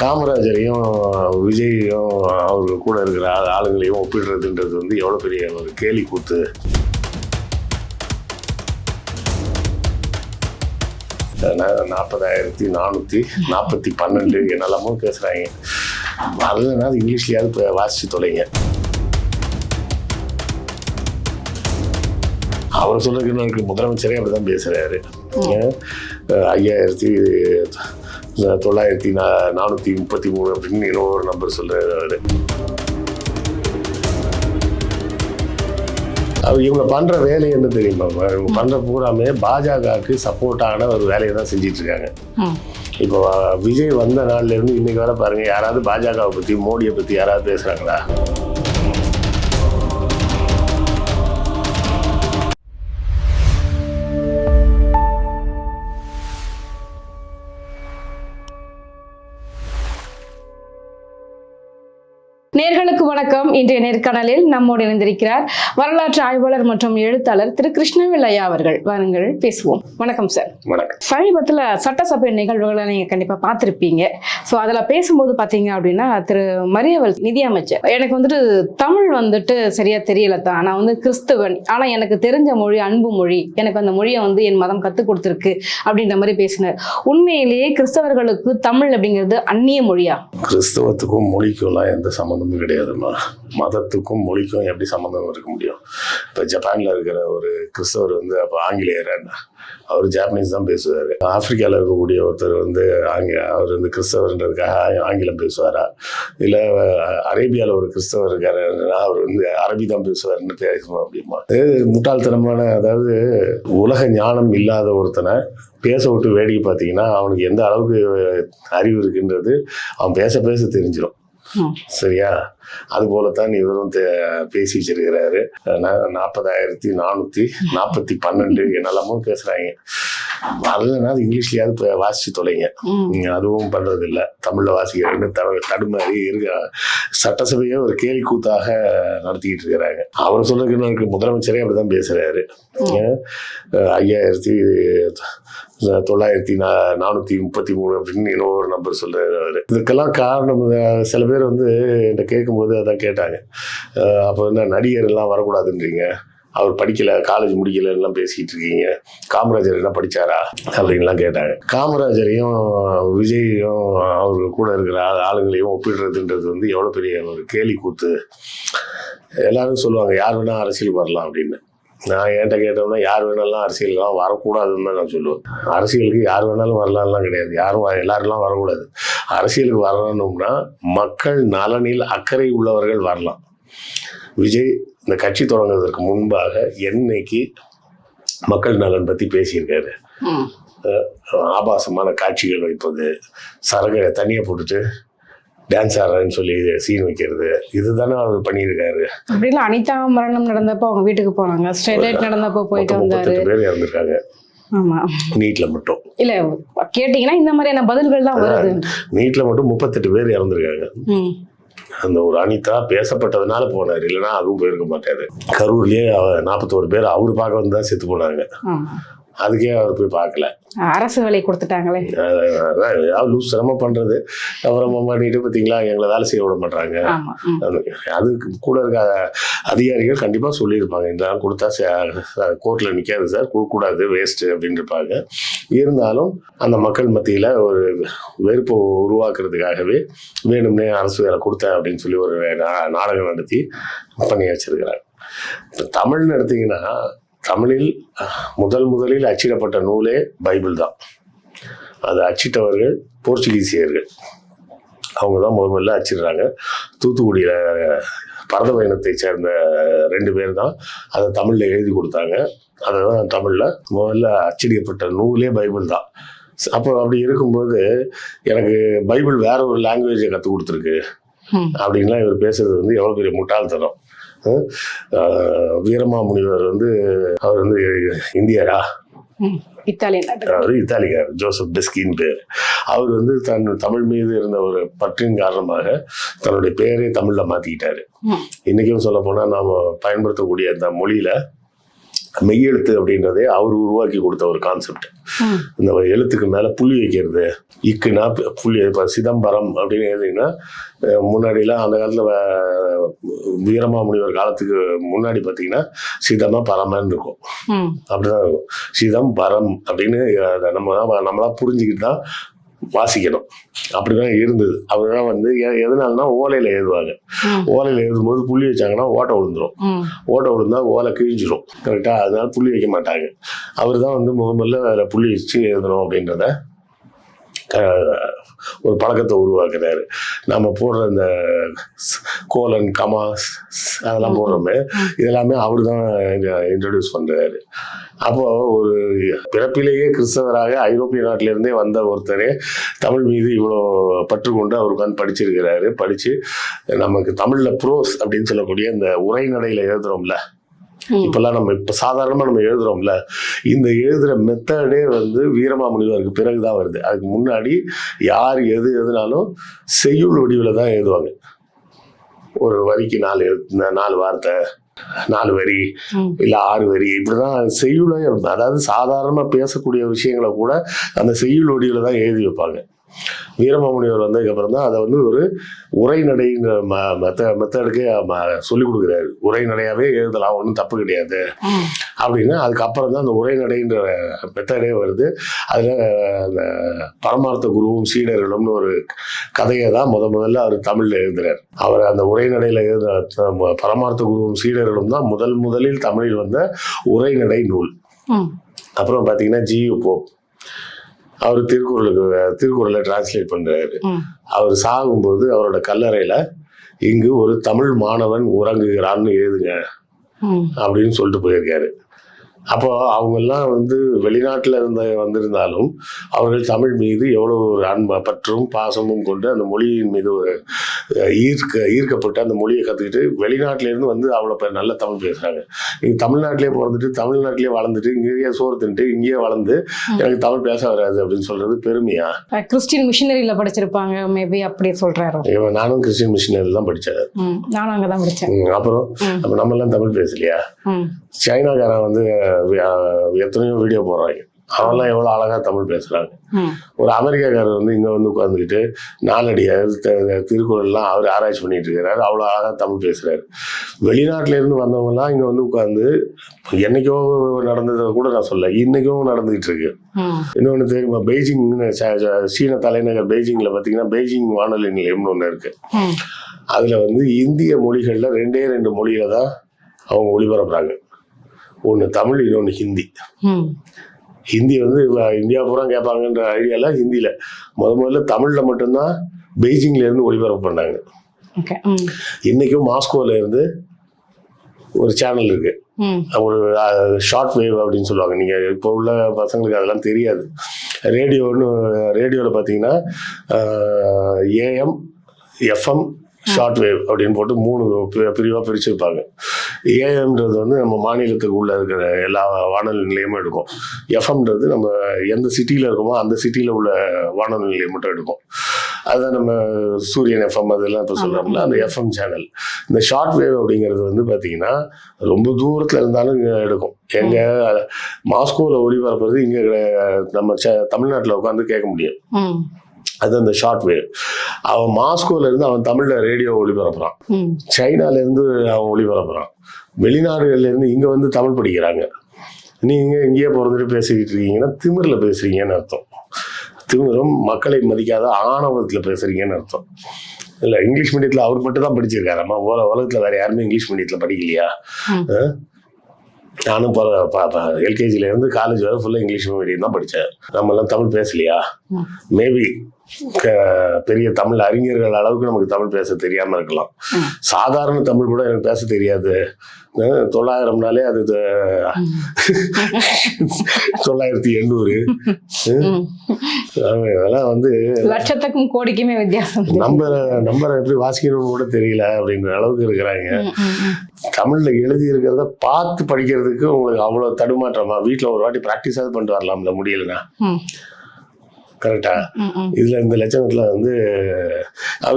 காமராஜரையும் விஜயையும் அவருக்கு கூட இருக்கிற ஆளுங்களையும் ஒப்பிடுறதுன்றது வந்து எவ்வளோ பெரிய ஒரு கேலி கூத்து. நான் 40,442 என்னெல்லாமோ பேசுகிறாங்க. வரலன்னா அது இங்கிலீஷ்லையாவது இப்போ வாசித்து தொலைங்க. அவர் சொல்றதுக்கு எனக்கு முதலமைச்சரே அப்படி தான் பேசுகிறாரு. 5,933 அப்படின்னு இன்னொரு நம்பர் சொல்கிறாரு அவர். இவங்க பண்ணுற வேலை என்ன தெரியுமா? இவங்க பண்ணுற பூராமே பாஜகவுக்கு சப்போர்ட்டான ஒரு வேலையை தான் செஞ்சிட்டு இருக்காங்க. இப்போ விஜய் வந்த நாள்லேருந்து இன்னைக்கு வர பாருங்க, யாராவது பாஜகவை பற்றி மோடியை பற்றி யாராவது பேசுகிறாங்களா? நேர்களுக்கு வணக்கம். இன்றைய நேர்காணலில் நம்மோடு இணைந்திருக்கிறார் வரலாற்று ஆய்வாளர் மற்றும் எழுத்தாளர் திரு கிருஷ்ணவேல் ஐயா அவர்கள். வாருங்கள் பேசுவோம். வணக்கம் சார். வணக்கம். சமீபத்தில் சட்டசபை நிகழ்வுகளை நீங்கள் கண்டிப்பாக பார்த்துருப்பீங்க. ஸோ அதில் பேசும்போது பார்த்தீங்க அப்படின்னா திரு மரியவல் நிதியமைச்சர் எனக்கு வந்துட்டு தமிழ் வந்துட்டு சரியாக தெரியல தான், நான் வந்து கிறிஸ்துவன், ஆனால் எனக்கு தெரிஞ்ச மொழி அன்பு மொழி, எனக்கு அந்த மொழியை வந்து என் மதம் கற்றுக் கொடுத்துருக்கு அப்படின்ற மாதிரி பேசினார். உண்மையிலேயே கிறிஸ்தவர்களுக்கு தமிழ் அப்படிங்கிறது அந்நிய மொழியா? கிறிஸ்தவத்துக்கும் மொழிக்கும்லாம் எந்த சம்மந்தமும் கிடையாதுமா. மதத்துக்கும் மொழிக்கும் எப்படி சம்மந்தம் இருக்க முடியும்? இப்போ ஜப்பானில் இருக்கிற ஒரு கிறிஸ்தவர் வந்து அப்போ ஆங்கிலேயர், அவர் ஜாப்பனீஸ் தான் பேசுவார். ஆப்பிரிக்காவில் இருக்கக்கூடிய ஒருத்தர் வந்து அவர் வந்து கிறிஸ்தவர்ன்றதுக்காக ஆங்கிலம் பேசுவாரா? இல்லை அரேபியாவில் ஒரு கிறிஸ்தவர் இருக்காரு, அவர் வந்து அரபி தான் பேசுவார்னு பேசணும் அப்படிமா? முட்டாள்தனமான, அதாவது உலக ஞானம் இல்லாத ஒருத்தனை பேச விட்டு வேடிக்கை பார்த்தீங்கன்னா அவனுக்கு எந்த அளவுக்கு அறிவு இருக்குன்றது அவன் பேச பேச தெரிஞ்சிடும். சரியா? அது போலத்தான் இவரும் பேசி வச்சிருக்கிறாரு. 40,442 என்னெல்லாமோ பேசுறாங்க. வரலன்னா அது இங்கிலீஷ்லயாவது இப்போ வாசிச்சு தொலைங்க. அதுவும் பண்றது இல்லை. தமிழ்ல வாசிக்கிறேன்னு தடுமாறி இருக்க சட்டசபையை ஒரு கேலி கூத்தாக நடத்திக்கிட்டு இருக்கிறாங்க. அவர் சொல்றதுக்கு எனக்கு முதலமைச்சரே அப்படிதான் பேசுறாரு. 5,933 அப்படின்னு இன்னொரு நம்பர் சொல்றாரு அவரு. இதுக்கெல்லாம் காரணம் சில பேர் வந்து என்கிட்ட கேட்கும்போது அதான் கேட்டாங்க, அப்போ என்ன நடிகர் எல்லாம் வரக்கூடாதுன்றீங்க, அவர் படிக்கல, காலேஜ் முடிக்கல எல்லாம் பேசிக்கிட்டு இருக்கீங்க, காமராஜர் என்ன படிச்சாரா அப்படின்லாம் கேட்டாங்க. காமராஜரையும் விஜயையும் அவருக்கு கூட இருக்கிற ஆளுங்களையும் ஒப்பிடுறதுன்றது வந்து எவ்வளோ பெரிய ஒரு கேலி கூத்து. எல்லாரும் சொல்லுவாங்க யார் வேணா அரசியலுக்கு வரலாம் அப்படின்னு. நான் என்கிட்ட கேட்டோம்னா யார் வேணாலும் அரசியலுக்கெல்லாம் வரக்கூடாதுன்னு தான் நான் சொல்லுவேன். அரசியலுக்கு யார் வேணாலும் வரலாம்லாம் கிடையாது. எல்லாரெல்லாம் வரக்கூடாது. அரசியலுக்கு வரணும்னா மக்கள் நலனில் அக்கறை உள்ளவர்கள் வரலாம். விஜய் இந்த கட்சி தொடங்குவதற்கு முன்பாக என்னைக்கு மக்கள் நலன் பற்றி பேசியிருக்காரு? ஆபாசமான காட்சிகள் வைப்பது, சரகை தனியாக போட்டுட்டு டான்ஸ் ஆடுறேன்னு சொல்லி சீன் வைக்கிறது, இதுதானே அவர் பண்ணியிருக்காரு. அப்படிலாம் அனிதா மரணம் நடந்தப்போ அவங்க வீட்டுக்கு போனாங்க, ஸ்டெர்லைட் நடந்தப்போ போயிட்டு வந்தாரு. 38 பேர் இறந்துருக்காங்க. ஆமா, நீட்ல மட்டும் இல்ல கேட்டீங்கன்னா இந்த மாதிரியான பதில்கள் தான் வருது. நீட்ல மட்டும் 38 பேர் இறந்துருக்காங்க. அந்த ஒரு அனிதா பேசப்பட்டதுனால போனார், இல்லைன்னா அதுவும் போயிருக்க மாட்டாரு. கரூர்லயே 41 பேர் அவரு பார்க்க வந்து தான் செத்து போனாங்க. அதுக்கே அவர் போய் பார்க்கல. அரசு வேலை கொடுத்துட்டாங்களே. லூஸ் சிரமம் பண்றது. அப்புறம் பண்ணிட்டு பார்த்தீங்களா எங்களை வேலை செய்ய விட மாட்டாங்க. அதுக்கு கூட இருக்க அதிகாரிகள் கண்டிப்பாக சொல்லியிருப்பாங்க, இதெல்லாம் கொடுத்தா கோர்ட்டில் நிற்காது சார், கொடுக்கக்கூடாது, வேஸ்ட்டு அப்படின்னு இருப்பாங்க. இருந்தாலும் அந்த மக்கள் மத்தியில் ஒரு வெறுப்பை உருவாக்குறதுக்காகவே வேணும்னே அரசு வேலை கொடுத்தேன் அப்படின்னு சொல்லி ஒரு நாடகம் நடத்தி பண்ணி வச்சிருக்கிறாங்க. இப்போ தமிழ்னு எடுத்தீங்கன்னா, தமிழில் முதலில் அச்சிடப்பட்ட நூலே பைபிள் தான். அது அச்சிட்டவர்கள் போர்ச்சுகீசியர்கள். அவங்க தான் முதல்ல அச்சிடுறாங்க. தூத்துக்குடியில் பரத பயணத்தை சேர்ந்த 2 பேர் தான் அதை தமிழில் எழுதி கொடுத்தாங்க. அதை தான் தமிழில் முதல்ல அச்சிடப்பட்ட நூலே பைபிள் தான். அப்போ அப்படி இருக்கும்போது எனக்கு பைபிள் வேற ஒரு லாங்குவேஜை கற்றுக் கொடுத்துருக்கு அப்படின்லாம் இவர் பேசுறது வந்து எவ்வளோ பெரிய முட்டாள்தனம். வீரமாமுனிவர் வந்து அவர் வந்து இந்தியரா, இத்தாலிக்கார், ஜோசப் பெஸ்கின் பேர். அவர் வந்து தமிழ் மீது இருந்த ஒரு பற்றின் காரணமாக தன்னுடைய பெயரை தமிழ்ல மாத்திக்கிட்டாரு. இன்னைக்கும் சொல்ல போனா நாம பயன்படுத்தக்கூடிய அந்த மொழியில மெய்யெழுத்து அப்படின்றதே அவர் உருவாக்கி கொடுத்த ஒரு கான்செப்ட். இந்த எழுத்துக்கு மேலே புள்ளி வைக்கிறது, இக்குனா புள்ளி. இப்போ சிதம்பரம் அப்படின்னு எழுதிங்கன்னா முன்னாடிலாம் அந்த காலத்தில் வீரமாமுனிவர் காலத்துக்கு முன்னாடி பார்த்தீங்கன்னா சிதம பரமன்னு இருக்கும். அப்படிதான் இருக்கும். சிதம் பரம் அப்படின்னு நம்மளா புரிஞ்சுக்கிட்டு தான் வாசிக்கணும். அப்படிதான் இருந்தது. அப்படிதான் வந்து எதனாலனா ஓலையில எழுதுவாங்க. ஓலையில எழுதும்போது புள்ளி வச்சாங்கன்னா ஓட்டை விழுந்துரும். ஓட்டை விழுந்தா ஓலை கிழிஞ்சிரும். கரெக்டா? அதனால புள்ளி வைக்க மாட்டாங்க. அவர் தான் வந்து முதல்ல வேற புள்ளி வச்சு எழுதணும் அப்படின்றத ஒரு பழக்கத்தை உருவாக்குறாரு. நம்ம போடுற இந்த கோலன் கமா அதெல்லாம் போடுறோமே, இதெல்லாமே அவர் தான் இன்ட்ரடியூஸ் பண்றாரு. அப்போ ஒரு பிறப்பிலேயே கிறிஸ்தவராக ஐரோப்பிய நாட்டிலிருந்தே வந்த ஒருத்தரே தமிழ் மீது இவ்வளோ பற்று கொண்டு அவர் உட்காந்து படிச்சிருக்கிறாரு. படிச்சு நமக்கு தமிழ்ல ப்ரோஸ் அப்படின்னு சொல்லக்கூடிய இந்த உரைநடையில எழுதுறோம்ல, இப்பெல்லாம் நம்ம இப்ப சாதாரணமா நம்ம எழுதுறோம்ல, இந்த எழுதுற மெத்தடே வந்து வீரமாமுனிவருக்கு பிறகுதான் வருது. அதுக்கு முன்னாடி யார் எதுனாலும் செய்யுள் வடிவில் தான் எழுதுவாங்க. ஒரு வரிக்கு 4 வார்த்தை, 4 வரி இல்ல 6 வரி, இப்படிதான் செய்யுளே. அதாவது சாதாரணமா பேசக்கூடிய விஷயங்களை கூட அந்த செய்யுள் வடிவில் தான் எழுதி வைப்பாங்க. வீரமாமுனிவர் வந்ததுக்கு அப்புறம் தான் அதை வந்து ஒரு உரைநடைங்கிற மெத்தடுக்கே சொல்லிக் கொடுக்குறாரு. உரைநடையாவே எழுதலாம், ஒன்றும் தப்பு கிடையாது அப்படின்னு. அதுக்கப்புறம் தான் அந்த உரைநடைன்ற மெத்தடே வருது. அதில் அந்த பரமார்த்த குருவும் சீடர்களும்னு ஒரு கதையை தான் முதல்ல அவர் தமிழில் எழுதுறார். அவர் அந்த உரைநடையில் பரமார்த்த குருவும் சீடர்களும் தான் முதலில் தமிழில் வந்த உரைநடை நூல். அப்புறம் பார்த்தீங்கன்னா ஜி.யு. போப் அவர் திருக்குறளை டிரான்ஸ்லேட் பண்றாரு. அவர் சாகும்போது அவரோட கல்லறையில இங்கு ஒரு தமிழ் மாணவன் உறங்குகிறான்னு எழுதுங்க அப்படின்னு சொல்லிட்டு போயிருக்காரு. அப்போ அவங்கெல்லாம் வந்து வெளிநாட்டில் வந்திருந்தாலும் அவர்கள் தமிழ் மீது எவ்வளோ ஒரு பற்றும் பாசமும் கொண்டு அந்த மொழியின் மீது ஒரு ஈர்க்கப்பட்டு அந்த மொழியை கற்றுக்கிட்டு வெளிநாட்டிலேருந்து வந்து அவ்வளோ நல்ல தமிழ் பேசுகிறாங்க. நீங்கள் தமிழ்நாட்டிலே பிறந்துட்டு தமிழ்நாட்டிலே வளர்ந்துட்டு இங்கேயே சோறு தின்ட்டு இங்கேயே வளர்ந்து எனக்கு தமிழ் பேச வராது அப்படின்னு சொல்றது பெருமையா? கிறிஸ்டின் மிஷினரியில் படிச்சிருப்பாங்க மேபி, அப்படி சொல்றாரு. நானும் கிறிஸ்டின் மிஷினரியில் தான் படித்தேன். நானும் அங்கே தான் படித்தேன். அப்புறம் அப்போ நம்மெல்லாம் தமிழ் பேசலையா? சைனாக்காரன் வந்து எத்தனையோ வீடியோ போடுறாங்க, அவெல்லாம் எவ்வளோ அழகா தமிழ் பேசுறாங்க. ஒரு அமெரிக்காக்காரர் வந்து இங்க வந்து உட்காந்துக்கிட்டு நாலடியார் திருக்குறள்லாம் அவர் ஆராய்ச்சி பண்ணிட்டு இருக்கிறாரு, அவ்வளோ அழகா தமிழ் பேசுறாரு. வெளிநாட்டுல இருந்து வந்தவங்க எல்லாம் இங்க வந்து உட்காந்து என்னைக்கோ நடந்ததை கூட நான் சொல்ல, இன்னைக்கும் நடந்துகிட்டு இருக்கு. இன்னொன்னு தெரியுமா, பெய்ஜிங் சீன தலைநகர் பெய்ஜிங்ல பாத்தீங்கன்னா பெய்ஜிங் வானொலி நிலையம்னு ஒண்ணு இருக்கு. அதுல வந்து இந்திய மொழிகள்ல 2 மொழியில தான் அவங்க ஒளிபரப்புறாங்க. ஒன்று தமிழ், இன்னொன்று ஹிந்தி. ஹிந்தி வந்து இந்தியா பூரா கேட்பாங்கன்ற ஐடியால ஹிந்தியில் முதல்ல தமிழில் மட்டும்தான் பெய்ஜிங்ல இருந்து ஒளிபரப்பு பண்ணாங்க. இன்னைக்கும் மாஸ்கோல இருந்து ஒரு சேனல் இருக்கு, ஒரு ஷார்ட் வேவ் அப்படின்னு சொல்லுவாங்க. நீங்க இப்போ உள்ள பசங்களுக்கு அதெல்லாம் தெரியாது. ரேடியோவில் பார்த்தீங்கன்னா AM, FM, ஷார்ட் வேவ் அப்படின்னு போட்டு 3 பிரிவாக பிரிச்சுருப்பாங்க. ஏஎம்ன்றது வந்து நம்ம மாநிலத்துக்கு உள்ள இருக்கிற எல்லா வானொலி நிலையமும் எடுக்கும். எஃப்எம்ன்றது நம்ம எந்த சிட்டியில் இருக்கோமோ அந்த சிட்டியில் உள்ள வானொலி நிலையம் மட்டும் எடுக்கும். அதுதான் நம்ம சூரியன் எஃப்எம் அதெல்லாம் இப்போ சொல்கிறோம்ல, அந்த எஃப்எம் சேனல். இந்த ஷார்ட் வேவ் அப்படிங்கிறது வந்து பார்த்தீங்கன்னா ரொம்ப தூரத்தில் இருந்தாலும் எடுக்கும். எங்கள் மாஸ்கோவில் ஒளிபரப்புறது இங்கே நம்ம தமிழ்நாட்டில் உட்காந்து கேட்க முடியும். அது அந்த ஷார்ட் வேவ். அவன் மாஸ்கோல இருந்து அவன் தமிழ்ல ரேடியோ ஒளிபரப்புறான், சைனால இருந்து அவன் ஒளிபரப்புறான், வெளிநாடுகள்ல இருந்து இங்க வந்து தமிழ் படிக்கிறாங்க. நீங்க இங்கேயே பிறந்துட்டு பேசிக்கிட்டு இருக்கீங்கன்னா திமிர்ல பேசுறீங்கன்னு அர்த்தம். திமிரும் மக்களை மதிக்காத ஆணவத்துல பேசுறீங்கன்னு அர்த்தம். இல்ல இங்கிலீஷ் மீடியத்துல அவர் மட்டும் தான் படிச்சிருக்காரு. நம்ம உலகத்துல வேற யாருமே இங்கிலீஷ் மீடியத்துல படிக்கலையா? நானும் எல்கேஜில இருந்து காலேஜ் வரை ஃபுல்லா இங்கிலீஷ் மீடியம் தான் படித்தேன். நம்ம எல்லாம் தமிழ் பேசலையா? மேபி பெரிய தமிழ் அறிஞர்கள் அளவுக்கு நமக்கு தமிழ் பேச தெரியாம இருக்கலாம். சாதாரண தமிழ் கூட எனக்கு பேச தெரியாது. 900 அது 9800. அதெல்லாம் வந்து லட்சத்துக்கும் கோடிக்குமே வித்தியாசம். நம்பரை எப்படி வாசிக்கணும்னு கூட தெரியல அப்படின்ற அளவுக்கு இருக்கிறாங்க. தமிழ்ல எழுதி இருக்கிறத பார்த்து படிக்கிறதுக்கு உங்களுக்கு அவ்வளவு தடுமாற்றமா? வீட்டுல ஒரு வாட்டி பிராக்டிஸாவது பண்ணிட்டு வரலாம்ல, முடியலன்னா. கரெக்டா? இதுல இந்த லட்சணத்துல வந்து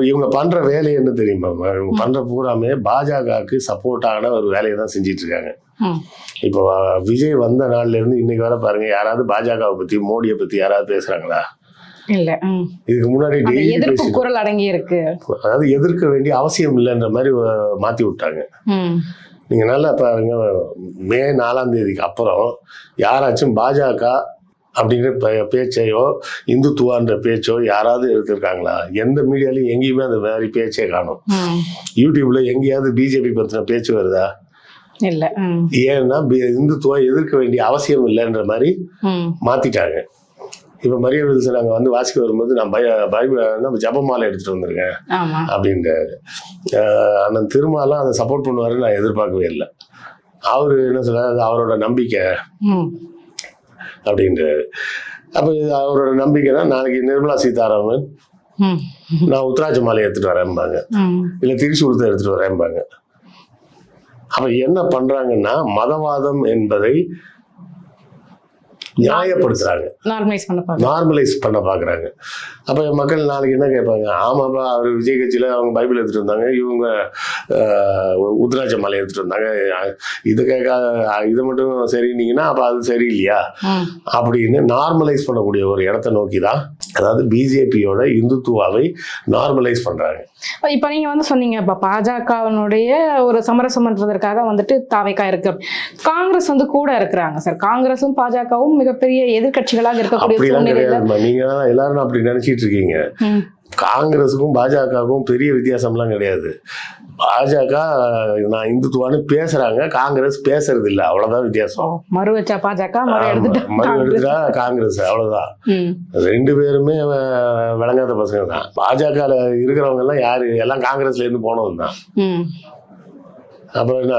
இவங்க பண்ற வேலை என்ன தெரியுமா? இவங்க பண்ற பூராமே பாஜகவுக்கு சப்போர்ட்டான ஒரு வேலையை தான் செஞ்சிட்டு இருக்காங்க. இப்போ விஜய் வந்த நாள்ல இருந்து இன்னைக்கு வர பாருங்க, யாராவது பாஜகவை பத்தி மோடியை பத்தி யாராவது பேசுறாங்களா? இல்ல. இதுக்கு முன்னாடி டெய்லி எதிர்ப்பு குரல் அடங்கி இருக்கு. அதாவது எதிர்க்க வேண்டிய அவசியம் இல்லைன்ற மாதிரி மாத்தி விட்டாங்க. நீங்க நல்லா பாருங்க, மே 4ஆம் தேதிக்கு அப்புறம் யாராச்சும் பாஜக அப்படிங்கிற பேச்சையோ இந்துத்துவான்ற பேச்சோ யாராவது எடுத்திருக்காங்களா? எந்த மீடியாலையும் எங்கேயுமே அந்த மாதிரி பேச்சே காணும். யூடியூப்ல எங்கேயாவது பிஜேபி பத்தின பேச்சு வருதா? இல்ல. ஏன்னா இந்துத்துவா எதிர்க்க வேண்டிய அவசியம் இல்லைன்ற மாதிரி மாத்திட்டாங்க. இப்ப மரிய வில்சன் அங்க வந்து வாசிக்க வரும்போது நான் நம்ம ஜபமாலை எடுத்துட்டு வந்திருக்கேன் அப்படின்றாரு. அண்ணன் திருமாலாம் அதை சப்போர்ட் பண்ணுவாருன்னு நான் எதிர்பார்க்கவே இல்லை. அவரு என்ன சொல்றாரு, அது அவரோட நம்பிக்கை அப்படின்றாரு. அப்ப அவரோட நம்பிக்கைனா நாளைக்கு நிர்மலா சீதாராமன் நான் உத்தராட்ச மாலை எடுத்துட்டு வரேன்பாங்க, இல்ல திரிசூலத்தை எடுத்துட்டு வரேன்பாங்க. அப்ப என்ன பண்றாங்கன்னா மதவாதம் என்பதை நியாயப்படுத்துறாங்க, நார்மலைஸ் பண்ண பாக்குறாங்க. அப்ப மக்கள் நாளைக்கு என்ன கேட்பாங்க, ஆமாப்பா அவர் விஜய் கட்சியில அவங்க பைபிள் எடுத்துட்டு வந்தாங்க, இவங்க உத்ராட்ச மாலை எடுத்துட்டு வந்தாங்க, இதை இதை மட்டும் சரினீங்கன்னா அப்ப அது சரியில்லையா அப்படின்னு நார்மலைஸ் பண்ணக்கூடிய ஒரு இடத்தை நோக்கிதான், அதாவது பிஜேபியோட இந்துத்துவாவை நார்மலைஸ் பண்றாங்க. இப்ப நீங்க வந்து சொன்னீங்க, இப்ப பாஜகவினுடைய ஒரு சமரசம் பண்றதற்காக வந்துட்டு தாவேகா இருக்கு, காங்கிரஸ் வந்து கூட இருக்கிறாங்க சார். காங்கிரஸும் பாஜகவும் மிகப்பெரிய எதிர்கட்சிகளாக இருக்கக்கூடிய சூழ்நிலையில நீங்க எல்லாரும் அப்படி நினைச்சிட்டு இருக்கீங்க. காங்கிரஸுக்கும் பாஜகவுக்கும் பெரிய வித்தியாசம்லாம் கிடையாது. பாஜக நான் இந்துத்துவான்னு பேசுறாங்க, காங்கிரஸ் பேசுறது இல்ல, அவ்வளவுதான் வித்தியாசம். மறு வச்சா பாஜக, மறு எடுத்துட்டா காங்கிரஸ், அவ்வளவுதான். ரெண்டு பேருமே விளங்காத பசங்க தான். பாஜக இருக்கிறவங்க எல்லாம் யாரு, எல்லாம் காங்கிரஸ்ல இருந்து போனவங்க தான். அப்புறம் என்ன,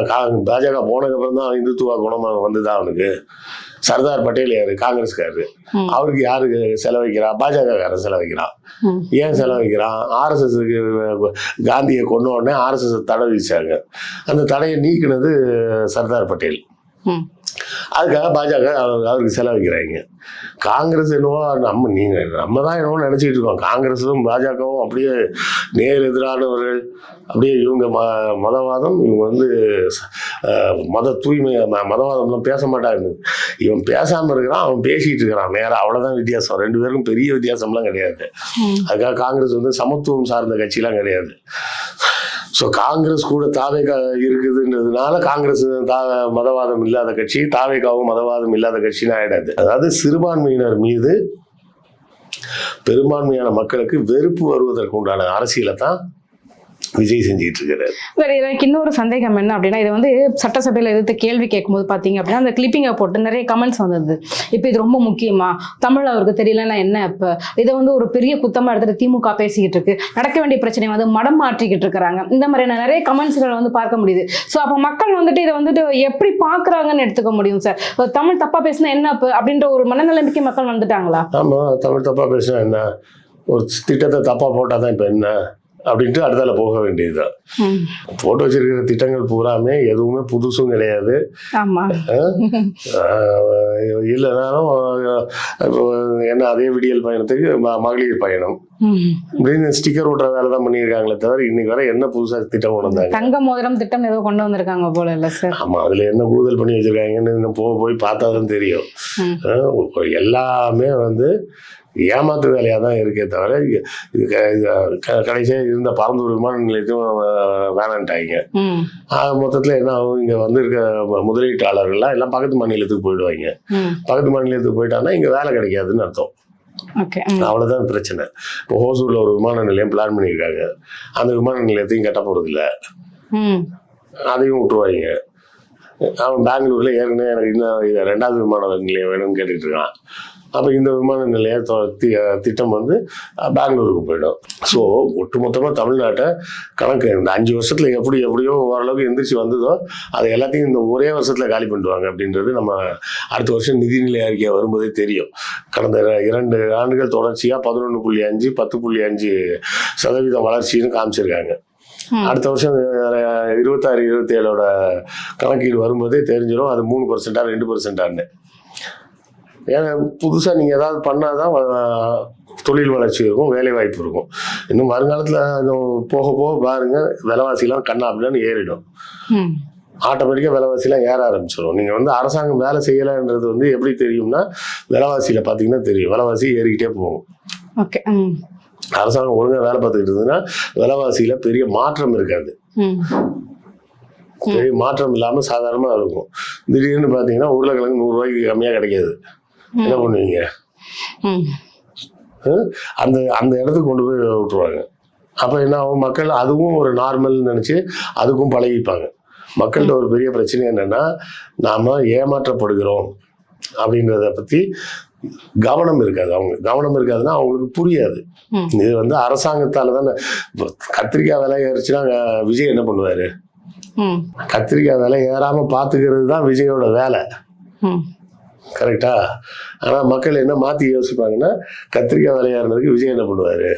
பாஜக போனதுக்கு அப்புறம் தான் இந்துத்துவா குணமா வந்துதான் அவனுக்கு. சர்தார் பட்டேல் யாரு, காங்கிரஸ்காரரு, அவருக்கு யாரு செலவழிக்கிறா, பாஜக காரன் செலவழிக்கிறான். ஏன் செலவழிக்கிறான்? ஆர்எஸ்எஸ்க்கு காந்தியை கொண்ட உடனே ஆர்எஸ்எஸ் தடை விதிச்சாங்க, அந்த தடையை நீக்கினது சர்தார் பட்டேல். அதுக்காக பாஜக அவருக்கு செலவழிக்கிறாங்க. காங்கிரஸ் என்னவோ நம்ம தான் என்னவோ நினைச்சிட்டு இருக்கோம், காங்கிரஸும் பாஜகவும் அப்படியே நேர் எதிரானவர்கள், அப்படியே இவங்க மதவாதம், இவங்க வந்து மத தூய்மை, மதவாதம்லாம் பேச மாட்டாங்க. இவன் பேசாம இருக்கிறான், அவன் பேசிட்டு இருக்கிறான் நேரம், அவ்வளவுதான் வித்தியாசம். ரெண்டு பேருக்கும் பெரிய வித்தியாசம்லாம் கிடையாது. அதுக்காக காங்கிரஸ் வந்து சமத்துவம் சார்ந்த கட்சிலாம் கிடையாது. ஸோ காங்கிரஸ் கூட தாவேகா இருக்குதுன்றதுனால காங்கிரஸ் மதவாதம் இல்லாத கட்சி, தாவேகாவும் மதவாதம் இல்லாத கட்சின்னு ஆயிடாது. அதாவது சிறுபான்மையினர் மீது பெரும்பான்மையான மக்களுக்கு வெறுப்பு வருவதற்கு உண்டான அரசியலை தான் விஜய் செஞ்சுட்டு இருக்கிறாரு. எனக்கு இன்னொரு சந்தேகம் என்ன அப்படின்னா, இதை வந்து சட்டசபையில் எதிர்த்து கேள்வி கேட்கும்போது பார்த்தீங்க அப்படின்னா அந்த கிளிப்பிங்கை போட்டு நிறைய கமெண்ட்ஸ் வந்தது. இப்போ இது ரொம்ப முக்கியமா, தமிழ் அவருக்கு தெரியலன்னா என்ன, இப்போ இதை வந்து ஒரு பெரிய குத்தமாக எடுத்துட்டு திமுக பேசிக்கிட்டு இருக்கு, நடக்க வேண்டிய பிரச்சனை வந்து மடம் மாற்றிக்கிட்டு இருக்கிறாங்க, இந்த மாதிரியான நிறைய கமெண்ட்ஸ்களை வந்து பார்க்க முடியுது. ஸோ அப்போ மக்கள் வந்துட்டு இதை வந்துட்டு எப்படி பார்க்குறாங்கன்னு எடுத்துக்க முடியும் சார்? தமிழ் தப்பாக பேசினா என்ன அப்படின்ற ஒரு மனநிலைமைக்கு மக்கள் வந்துட்டாங்களா? ஆமாம், தமிழ் தப்பாக பேசினா என்ன, ஒரு திட்டத்தை தப்பாக போட்டால் தான் இப்போ என்ன அப்படின்ட்டு அடுத்தால போக வேண்டியதுதான். போட்டு வச்சிருக்கிற திட்டங்கள் பூராமே எதுவுமே புதுசும் கிடையாது. இல்லைனாலும் என்ன அதே விடியல் பயணத்துக்கு மகளிர் பயணம் அப்படின்னு ஸ்டிக்கர் ஓட்டுற வேலை தான் பண்ணியிருக்காங்களே தவிர இன்னைக்கு வரை என்ன புதுசா திட்டம் கொண்டு வந்தாங்க? தங்க மோதிரம் திட்டம் ஏதோ கொண்டு வந்திருக்காங்க போல இல்ல சார்? ஆமா, அதுல என்ன கூடுதல் பண்ணி வச்சிருக்காங்கன்னு போய் பார்த்தாதான் தெரியும். எல்லாமே வந்து ஏமாத்து வேலையாக தான் இருக்கே தவிர கடைசியாக இருந்த பரந்தூர் விமான நிலையத்தையும் வேணான்ட்டாங்க. மொத்தத்தில் என்ன ஆகும், இங்கே வந்து இருக்க முதலீட்டாளர்கள்லாம் எல்லாம் பக்கத்து மாநிலத்துக்கு போயிடுவாங்க. பக்கத்து மாநிலத்துக்கு போயிட்டாங்கன்னா இங்கே வேலை கிடைக்காதுன்னு அர்த்தம். அவ்வளோதான் பிரச்சனை. இப்போ ஹோசூர்ல ஒரு விமான நிலையம் பிளான் பண்ணியிருக்காங்க, அந்த விமான நிலையத்தையும் கட்ட போகிறதில்ல, அதையும் விட்டுருவாங்க. அவன் பெங்களூர்ல ஏற்கனவே எனக்கு இன்னும் 2வது விமான நிலையம் வேணும்னு கேட்டுட்டு இருக்கான். அப்போ இந்த விமான நிலைய திட்டம் வந்து பெங்களூருக்கு போயிடும். ஸோ ஒட்டுமொத்தமாக தமிழ்நாட்டை கணக்கு இந்த 5 வருஷத்துல எப்படியோ ஓரளவுக்கு எந்திரிச்சு வந்ததோ அதை எல்லாத்தையும் இந்த ஒரே வருஷத்துல காலி பண்ணிடுவாங்க அப்படின்றது நம்ம அடுத்த வருஷம் நிதிநிலை அறிக்கை வரும்போதே தெரியும். கடந்த 2 ஆண்டுகள் தொடர்ச்சியாக 11.5 10.5% வளர்ச்சின்னு காமிச்சிருக்காங்க. அடுத்த வருஷம் 26-27 கணக்கீடு வரும்போதே தெரிஞ்சிடும் அது 3%, 2%. ஏன்னா புதுசாக நீங்கள் ஏதாவது பண்ணாதான் தொழில் வளர்ச்சி இருக்கும், வேலை வாய்ப்பு இருக்கும். இன்னும் வருங்காலத்தில் போக போக பாருங்க, விலைவாசிலாம் கண்ணா அப்படின்னு ஏறிடும். ஆட்டோமேட்டிக்காக விலைவாசிலாம் ஏற ஆரம்பிச்சிடும். நீங்கள் வந்து அரசாங்கம் வேலை செய்யலைன்றது வந்து எப்படி தெரியும்னா, விலைவாசியில் பார்த்தீங்கன்னா தெரியும், விலைவாசி ஏறிக்கிட்டே போகும். ஓகே. அரசாங்கம் ஒழுங்காக வேலை பார்த்துக்கிட்டு இருந்ததுன்னா விலைவாசியில் பெரிய மாற்றம் இருக்காது. பெரிய மாற்றம் இல்லாமல் சாதாரணமாக இருக்கும். திடீர்னு பார்த்தீங்கன்னா உருளைக்கிழங்கு 100 ரூபாய்க்கு கம்மியாக கிடைக்காது. என்ன பண்ணுவீங்க? அந்த அந்த இடத்துக்கு கொண்டு போய் விட்டுருவாங்க. அப்போ என்ன ஆகும்? மக்கள் அதுவும் ஒரு நார்மல்னு நினச்சி அதுக்கும் பழகிப்பாங்க. மக்கள்கிட்ட ஒரு பெரிய பிரச்சனை என்னென்னா, நாம் ஏமாற்றப்படுகிறோம் அப்படின்றத பற்றி கவனம் இருக்காது. கவனம் இருக்காதுன்னா அவங்களுக்கு புரியாது. இது வந்து அரசாங்கத்தால் தானே. கத்திரிக்காய் விலை ஏறிச்சுன்னா விஜய் என்ன பண்ணுவார்? கத்திரிக்காய் விலை ஏறாமல் பார்த்துக்கிறது தான் விஜயோட வேலை. கரெக்டா? ஆனால் மக்கள் என்ன மாற்றி யோசிப்பாங்கன்னா, கத்திரிக்காய் விலை ஏறினதுக்கு விஜய் என்ன பண்ணுவார்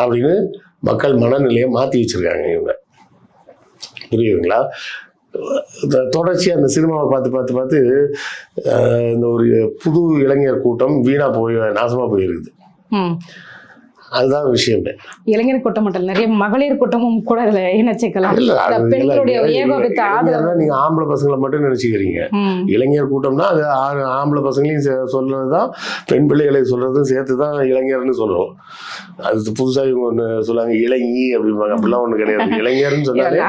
அப்படின்னு மக்கள் மனநிலையை மாற்றி வச்சுருக்காங்க இவங்க. புரியுதுங்களா? தொடர்ச்சியாக அந்த சினிமாவை பார்த்து இந்த ஒரு புது இளைஞர் கூட்டம் நாசமாக போயிருக்குது. அதுதான் விஷயமே. இளைஞர் கூட்டம் மட்டும் நிறைய மகளிர் கூட்டமும் கூட இதுல இணைச்சிக்கலாம். நீங்க ஆம்பளை பசங்களை மட்டும் நினைச்சுக்கிறீங்க. இளைஞர் கூட்டம்னா அது ஆம்பளை பசங்களையும் சொல்றதுதான், பெண் பிள்ளைகளை சொல்றதும் சேர்த்துதான் இளைஞர்னு சொல்றோம். அது புதுசா இவங்க ஒண்ணு சொல்லுவாங்க, இளைஞி அப்படிம்பாங்க. அப்படிலாம் ஒண்ணு கிடையாது. இளைஞர்னு சொன்னாலே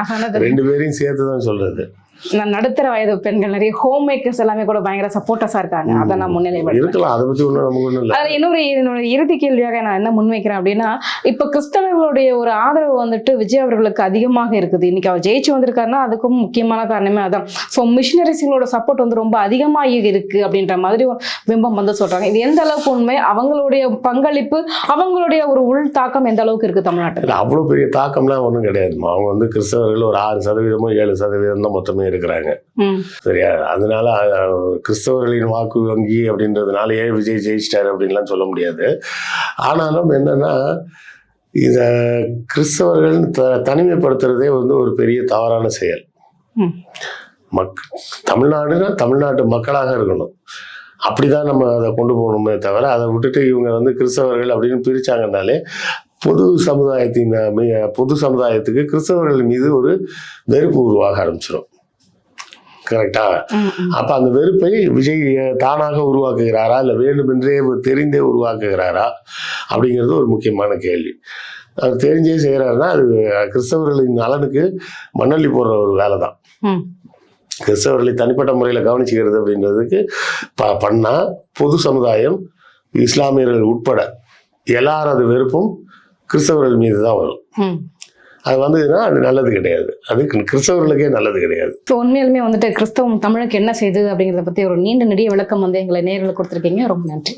2 பேரையும் சேர்த்துதான் சொல்றது. நடுத்தர வயது பெண்கள் நிறைய ஹோம் மேக்கர்ஸ் எல்லாமே கூட பயங்கர சப்போர்ட்டஸா இருக்காங்க. அதை நான் இருக்கலாம். அதை பத்தி ஒன்றும் இல்லை. இன்னொரு இறுதி கேள்வியாக நான் என்ன முன்வைக்கிறேன் அப்படின்னா, இப்ப கிறிஸ்தவர்களுடைய ஒரு ஆதரவு வந்துட்டு விஜய் அவர்களுக்கு அதிகமாக இருக்குது. இன்னைக்கு அவர் ஜெயிச்சு வந்திருக்காருன்னா அதுக்கும் முக்கியமான காரணமே அதான். ஸோ மிஷினரிஸுங்களோட சப்போர்ட் வந்து ரொம்ப அதிகமாக இருக்கு அப்படின்ற மாதிரி பிம்பம் வந்து சொல்றாங்க. இது எந்த அளவுக்கு உண்மை? அவங்களுடைய பங்களிப்பு, அவங்களுடைய ஒரு உள் தாக்கம் எந்த அளவுக்கு இருக்கு தமிழ்நாட்டில்? அவ்வளவு பெரிய தாக்கம்லாம் ஒன்றும் கிடையாதுமா. அவங்க வந்து கிறிஸ்தவர்கள் ஒரு 6% 7% தான் மொத்தமே இருக்கிறாங்க. சரியா? அதனால கிறிஸ்தவர்களின் வாக்கு வங்கி அப்படின்றதுனாலயே விஜய் ஜெயிச்சிட்டாரு அப்படின்லாம் சொல்ல முடியாது. ஆனாலும் என்னன்னா, இத கிறிஸ்தவர்கள் தனிமைப்படுத்துறதே வந்து ஒரு பெரிய தவறான செயல். தமிழ்நாடுனா தமிழ்நாட்டு மக்களாக இருக்கணும். அப்படிதான் நம்ம அதை கொண்டு போகணுமே தவிர, அதை விட்டுட்டு இவங்க வந்து கிறிஸ்தவர்கள் அப்படின்னு பிரிச்சாங்கன்னாலே பொது சமுதாயத்துக்கு கிறிஸ்தவர்கள் மீது ஒரு வெறுப்பு உருவாக ஆரம்பிச்சிடும். கரெக்டா? அப்ப அந்த வெறுப்பை விஜய் தானாக உருவாக்குகிறாரா, இல்ல வேண்டுமென்றே தெரிந்தே உருவாக்குகிறாரா அப்படிங்கிறது ஒரு முக்கியமான கேள்வி. அது தெரிஞ்சே செய்யறாருன்னா அது கிறிஸ்தவர்களின் நலனுக்கு மண்ணள்ளி போடுற ஒரு வேலை தான். கிறிஸ்தவர்களை தனிப்பட்ட முறையில் கவனிச்சுக்கிறது அப்படின்றதுக்கு பண்ணா பொது சமுதாயம், இஸ்லாமியர்கள் உட்பட எல்லாரது வெறுப்பும் கிறிஸ்தவர்கள் மீது தான் வரும். அது வந்ததுன்னா அது நல்லது கிடையாது. அது கிறிஸ்தவர்களுக்கே நல்லது கிடையாது. உண்மையிலுமே வந்துட்டு கிறிஸ்தவம் தமிழுக்கு என்ன செய்யுது அப்படிங்கிறத பத்தி ஒரு நீண்ட நெடிய விளக்கம் வந்து எங்களை நேரில் கொடுத்துருக்கீங்க. ரொம்ப நன்றி.